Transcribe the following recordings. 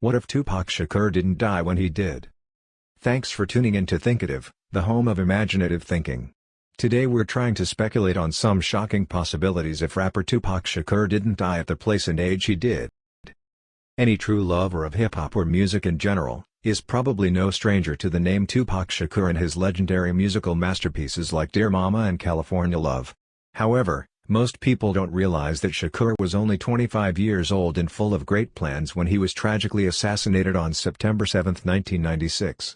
What if Tupac Shakur didn't die when he did? Thanks for tuning in to Thinkative, the home of imaginative thinking. Today we're trying to speculate on some shocking possibilities if rapper Tupac Shakur didn't die at the place and age he did. Any true lover of hip-hop or music in general is probably no stranger to the name Tupac Shakur and his legendary musical masterpieces like Dear Mama and California Love. However, most people don't realize that Shakur was only 25 years old and full of great plans when he was tragically assassinated on September 7, 1996.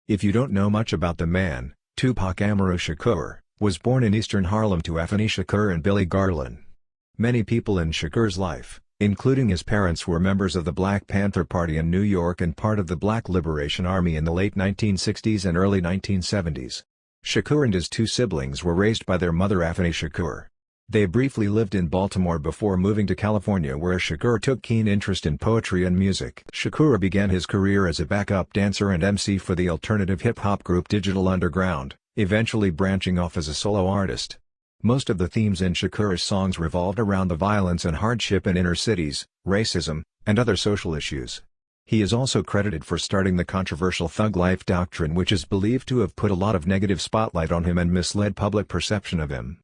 If you don't know much about the man, Tupac Amaru Shakur was born in eastern Harlem to Afeni Shakur and Billy Garland. Many people in Shakur's life, including his parents, were members of the Black Panther Party in New York and part of the Black Liberation Army in the late 1960s and early 1970s. Shakur and his two siblings were raised by their mother Afeni Shakur. They briefly lived in Baltimore before moving to California, where Shakur took keen interest in poetry and music. Shakur began his career as a backup dancer and MC for the alternative hip-hop group Digital Underground, eventually branching off as a solo artist. Most of the themes in Shakur's songs revolved around the violence and hardship in inner cities, racism, and other social issues. He is also credited for starting the controversial Thug Life doctrine, which is believed to have put a lot of negative spotlight on him and misled public perception of him.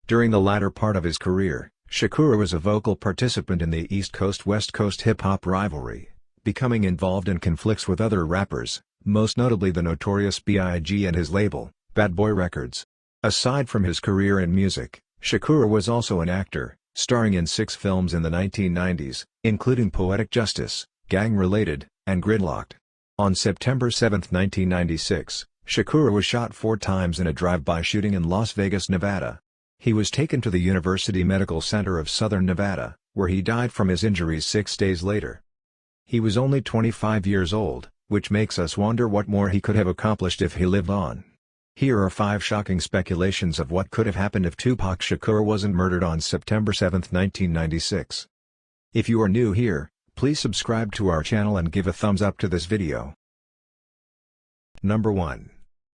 During the latter part of his career, Shakur was a vocal participant in the East Coast-West Coast hip-hop rivalry, becoming involved in conflicts with other rappers, most notably the notorious BIGG and his label, Bad Boy Records. Aside from his career in music, Shakur was also an actor, starring in 6 films in the 1990s, including Poetic Justice, Gang Related, and Gridlocked. On September 7, 1996, Shakur was shot 4 times in a drive-by shooting in Las Vegas, Nevada. He was taken to the University Medical Center of Southern Nevada, where he died from his injuries 6 days later. He was only 25 years old, which makes us wonder what more he could have accomplished if he lived on. Here are 5 shocking speculations of what could have happened if Tupac Shakur wasn't murdered on September 7, 1996. If you are new here, please subscribe to our channel and give a thumbs up to this video. Number 1.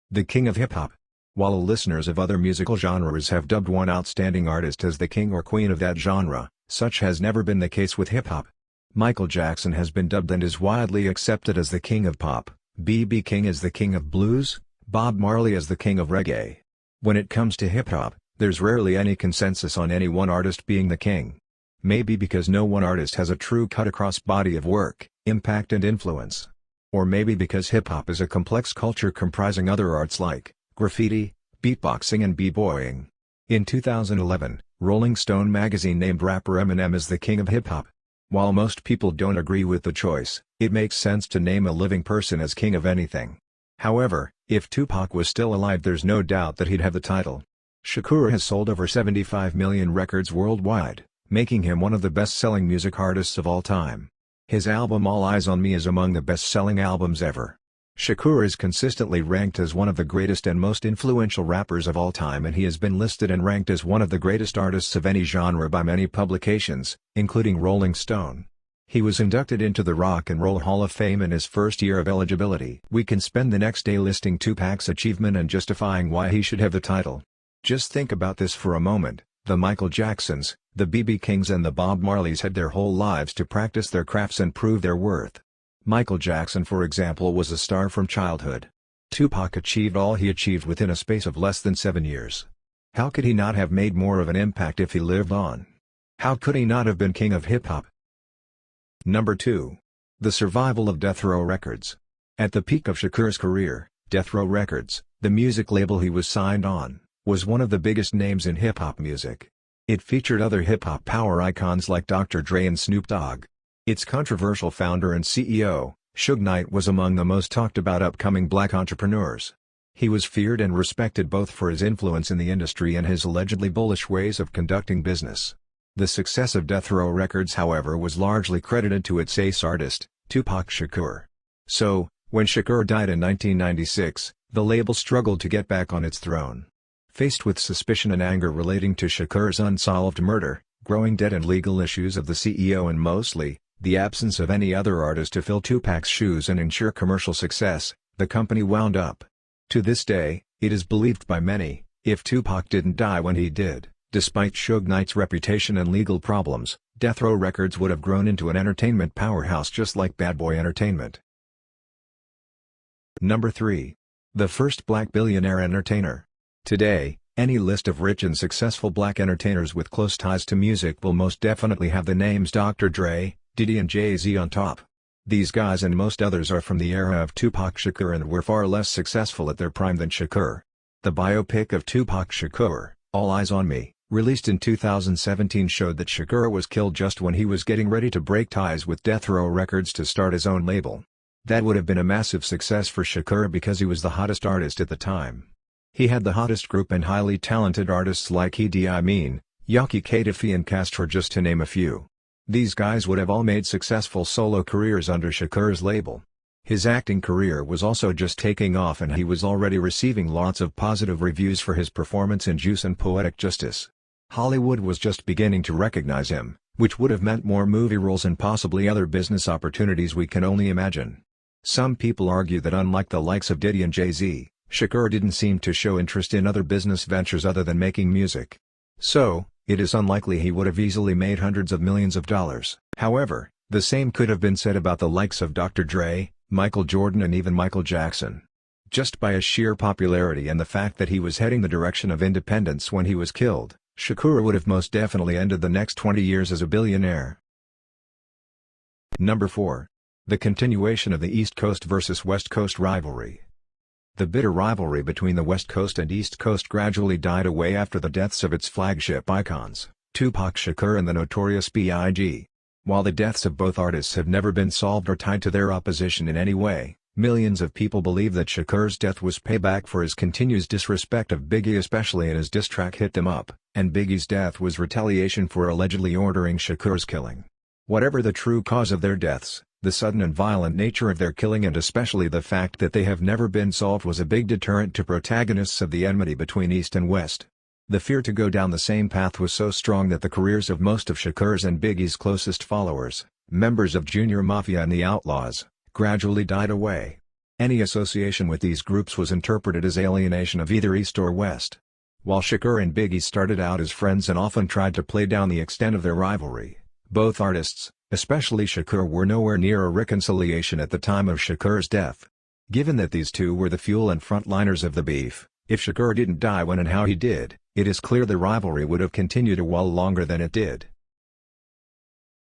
The King of Hip-Hop. While listeners of other musical genres have dubbed one outstanding artist as the king or queen of that genre, such has never been the case with hip-hop. Michael Jackson has been dubbed and is widely accepted as the king of pop, B.B. King as the king of blues, Bob Marley as the king of reggae. When it comes to hip-hop, there's rarely any consensus on any one artist being the king. Maybe because no one artist has a true cut-across body of work, impact and influence. Or maybe because hip-hop is a complex culture comprising other arts like graffiti, beatboxing and b-boying. In 2011, Rolling Stone magazine named rapper Eminem as the king of hip-hop. While most people don't agree with the choice, it makes sense to name a living person as king of anything. However, if Tupac was still alive, there's no doubt that he'd have the title. Shakur has sold over 75 million records worldwide, making him one of the best-selling music artists of all time. His album All Eyes on Me is among the best-selling albums ever. Shakur is consistently ranked as one of the greatest and most influential rappers of all time, and he has been listed and ranked as one of the greatest artists of any genre by many publications, including Rolling Stone. He was inducted into the Rock and Roll Hall of Fame in his first year of eligibility. We can spend the next day listing Tupac's achievement and justifying why he should have the title. Just think about this for a moment. The Michael Jacksons, the B.B. Kings and the Bob Marleys had their whole lives to practice their crafts and prove their worth. Michael Jackson, for example, was a star from childhood. Tupac achieved all he achieved within a space of less than 7 years. How could he not have made more of an impact if he lived on? How could he not have been king of hip-hop? Number 2. The survival of Death Row Records. At the peak of Shakur's career, Death Row Records, the music label he was signed on, was one of the biggest names in hip-hop music. It featured other hip-hop power icons like Dr. Dre and Snoop Dogg. Its controversial founder and CEO, Suge Knight, was among the most talked about upcoming black entrepreneurs. He was feared and respected both for his influence in the industry and his allegedly bullish ways of conducting business. The success of Death Row Records, however, was largely credited to its ace artist, Tupac Shakur. So, when Shakur died in 1996, the label struggled to get back on its throne. Faced with suspicion and anger relating to Shakur's unsolved murder, growing debt and legal issues of the CEO, and mostly, the absence of any other artist to fill Tupac's shoes and ensure commercial success, the company wound up. To this day, it is believed by many, if Tupac didn't die when he did, Despite Suge Knight's reputation and legal problems, Death Row Records would have grown into an entertainment powerhouse just like Bad Boy Entertainment. Number 3. The first black billionaire entertainer. Today, any list of rich and successful black entertainers with close ties to music will most definitely have the names Dr. Dre, Diddy and Jay-Z on top. These guys and most others are from the era of Tupac Shakur and were far less successful at their prime than Shakur. The biopic of Tupac Shakur, All Eyes on Me, released in 2017 showed that Shakur was killed just when he was getting ready to break ties with Death Row Records to start his own label. That would have been a massive success for Shakur because he was the hottest artist at the time. He had the hottest group and highly talented artists like Idi Amin, Yaki Kadafi and Castro just to name a few. These guys would have all made successful solo careers under Shakur's label. His acting career was also just taking off and he was already receiving lots of positive reviews for his performance in Juice and Poetic Justice. Hollywood was just beginning to recognize him, which would have meant more movie roles and possibly other business opportunities we can only imagine. Some people argue that unlike the likes of Diddy and Jay-Z, Shakur didn't seem to show interest in other business ventures other than making music. So, it is unlikely he would have easily made hundreds of millions of dollars. However, the same could have been said about the likes of Dr. Dre, Michael Jordan and even Michael Jackson. Just by his sheer popularity and the fact that he was heading the direction of independence when he was killed, Shakur would have most definitely ended the next 20 years as a billionaire. Number 4. The continuation of the East Coast versus West Coast rivalry. The bitter rivalry between the West Coast and East Coast gradually died away after the deaths of its flagship icons, Tupac Shakur and the Notorious B.I.G. While the deaths of both artists have never been solved or tied to their opposition in any way, millions of people believe that Shakur's death was payback for his continuous disrespect of Biggie, especially in his diss track Hit Them Up, and Biggie's death was retaliation for allegedly ordering Shakur's killing. Whatever the true cause of their deaths, the sudden and violent nature of their killing and especially the fact that they have never been solved was a big deterrent to protagonists of the enmity between East and West. The fear to go down the same path was so strong that the careers of most of Shakur's and Biggie's closest followers, members of Junior Mafia and the Outlaws, gradually died away. Any association with these groups was interpreted as alienation of either East or West. While Shakur and Biggie started out as friends and often tried to play down the extent of their rivalry, both artists, especially Shakur, were nowhere near a reconciliation at the time of Shakur's death. Given that these two were the fuel and frontliners of the beef, if Shakur didn't die when and how he did, it is clear the rivalry would have continued a while longer than it did.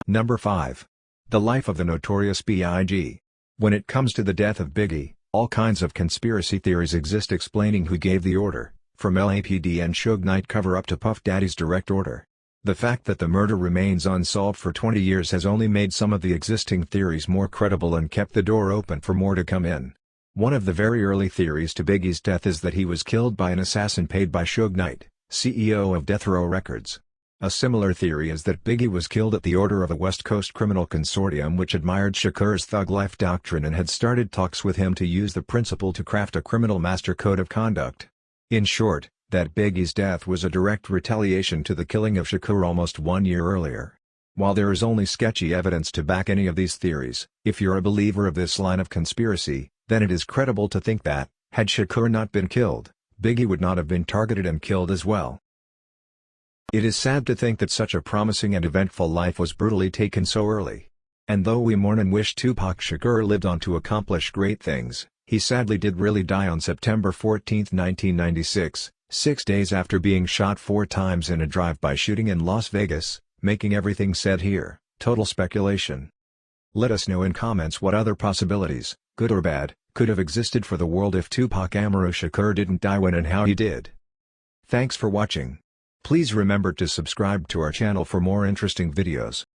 Number 5. The life of the Notorious B.I.G. When it comes to the death of Biggie, all kinds of conspiracy theories exist explaining who gave the order, from LAPD and Suge Knight cover-up to Puff Daddy's direct order. The fact that the murder remains unsolved for 20 years has only made some of the existing theories more credible and kept the door open for more to come in. One of the very early theories to Biggie's death is that he was killed by an assassin paid by Suge Knight, CEO of Death Row Records. A similar theory is that Biggie was killed at the order of a West Coast criminal consortium which admired Shakur's thug life doctrine and had started talks with him to use the principle to craft a criminal master code of conduct. In short, that Biggie's death was a direct retaliation to the killing of Shakur almost 1 year earlier. While there is only sketchy evidence to back any of these theories, if you're a believer of this line of conspiracy, then it is credible to think that, had Shakur not been killed, Biggie would not have been targeted and killed as well. It is sad to think that such a promising and eventful life was brutally taken so early. And though we mourn and wish Tupac Shakur lived on to accomplish great things, he sadly did really die on September 14, 1996, 6 days after being shot 4 times in a drive-by shooting in Las Vegas, making everything said here total speculation. Let us know in comments what other possibilities, good or bad, could have existed for the world if Tupac Amaru Shakur didn't die when and how he did. Thanks for watching. Please remember to subscribe to our channel for more interesting videos.